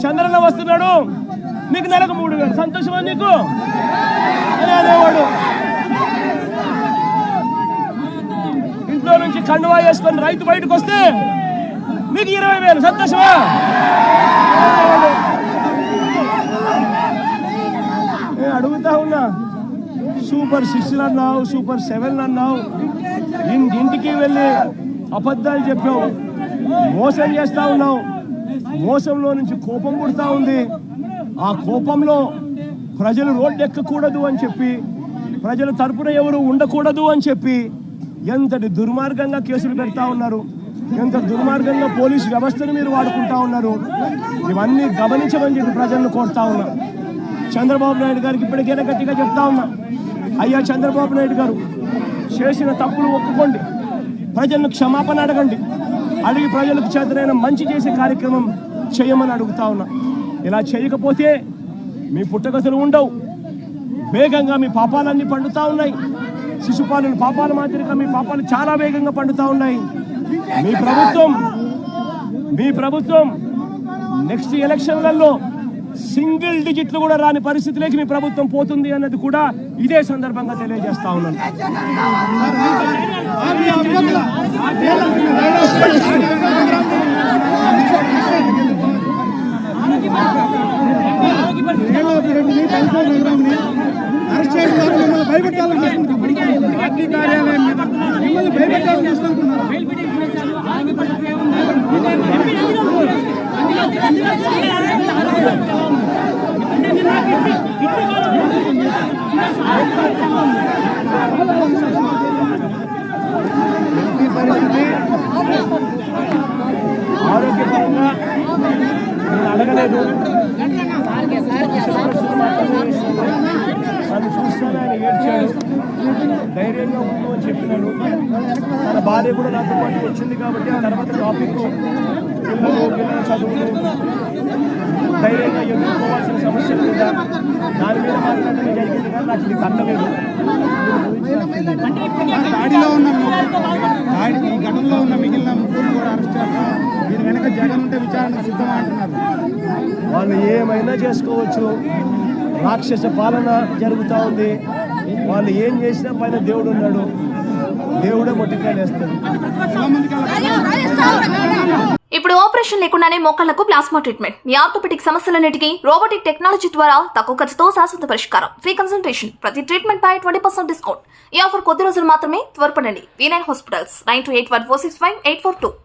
చంద్రన్న వస్తున్నాడు, మీకు నెలకు 3000 సంతోషమా నీకు అనేవాడు. ఇంట్లో నుంచి కండువా వేసుకొని రైతు బయటకు వస్తే మీకు 20,000 సంతోషమా? నేను అడుగుతా ఉన్నా, సూపర్ 6 అన్నావు, సూపర్ 7 అన్నావు, ఇంటికి వెళ్ళి అబద్ధాలు చెప్పావు, మోసం చేస్తా ఉన్నావు. మోసంలో నుంచి కోపం పుడతా ఉంది. ఆ కోపంలో ప్రజలు రోడ్డు ఎక్కకూడదు అని చెప్పి, ప్రజల తరపున ఎవరు ఉండకూడదు అని చెప్పి ఎంతటి దుర్మార్గంగా కేసులు పెడతా ఉన్నారు, ఎంత దుర్మార్గంగా పోలీసు వ్యవస్థను మీరు వాడుకుంటా ఉన్నారు. ఇవన్నీ గమనించమని చెప్పి ప్రజలను కోరుతా ఉన్నా. చంద్రబాబు నాయుడు గారికి ఇప్పటికైనా గట్టిగా చెప్తా ఉన్నా, అయ్యా చంద్రబాబు నాయుడు గారు, చేసిన తప్పులు ఒప్పుకోండి, ప్రజలను క్షమాపణ అడగండి, అడిగి ప్రజలకు చేతనైన మంచి చేసే కార్యక్రమం చేయమని అడుగుతా ఉన్నా. ఇలా చేయకపోతే మీ పుట్టగతులు ఉండవు. వేగంగా మీ పాపాలన్నీ పండుతా ఉన్నాయి. శిశుపాలను పాపాల మాదిరిగా మీ పాపాలు చాలా వేగంగా పండుతా ఉన్నాయి. మీ ప్రభుత్వం నెక్స్ట్ ఎలక్షన్లలో సింగిల్ డిజిట్లు కూడా రాని పరిస్థితిలోకి మీ ప్రభుత్వం పోతుంది అన్నది కూడా ఇదే సందర్భంగా తెలియజేస్తా ఉన్నాను. ఆరోగ్యపరంగా నేను అడగలేదు, నన్ను చూస్తాను, ఆయన ఏడ్చాడు, ధైర్యంగా ఉండు అని చెప్పినాను. తన భార్య కూడా నాతో పాటు వచ్చింది కాబట్టి ఆ తర్వాత టాపిక్ పిల్లల చదువులు, ధైర్యంగా ఎదుర్కోవాల్సిన సమస్యలు మీద దాని మీద మాట్లాడడం జరిగింది. కానీ నాకు ఇది కట్టలేదు. ఈ ఘటనలో ఉన్న మిగిలిన ముగ్గురు కూడా అరెస్ట్ చేస్తారు. దీని వెనక జగన్ ఉంటే విచారణ సిద్ధం అంటున్నారు. వాళ్ళు ఏమైనా చేసుకోవచ్చు, రాక్షస పాలన జరుగుతూ ఉంది. వాళ్ళు ఏం చేసినా పైన దేవుడు ఉన్నాడు, దేవుడే మొట్టికాయలు వేస్తాడు. ఇప్పుడు ఆపరేషన్ లేకుండానే మోకాళ్లకు ప్లాస్మా ట్రీట్మెంట్, మీ ఆర్థోపెటిక్ సమస్యలన్నిటికీ రోబోటిక్ టెక్నాలజీ ద్వారా తక్కువ ఖర్చుతో శాశ్వత పరిష్కారం, ఫ్రీ కన్సల్టేషన్, ప్రతి ట్రీట్మెంట్ పై 20% డిస్కౌంట్. ఈ ఆఫర్ కొద్ది రోజులు మాత్రమే. త్వరపడండి. V9 hospitals 9281465842.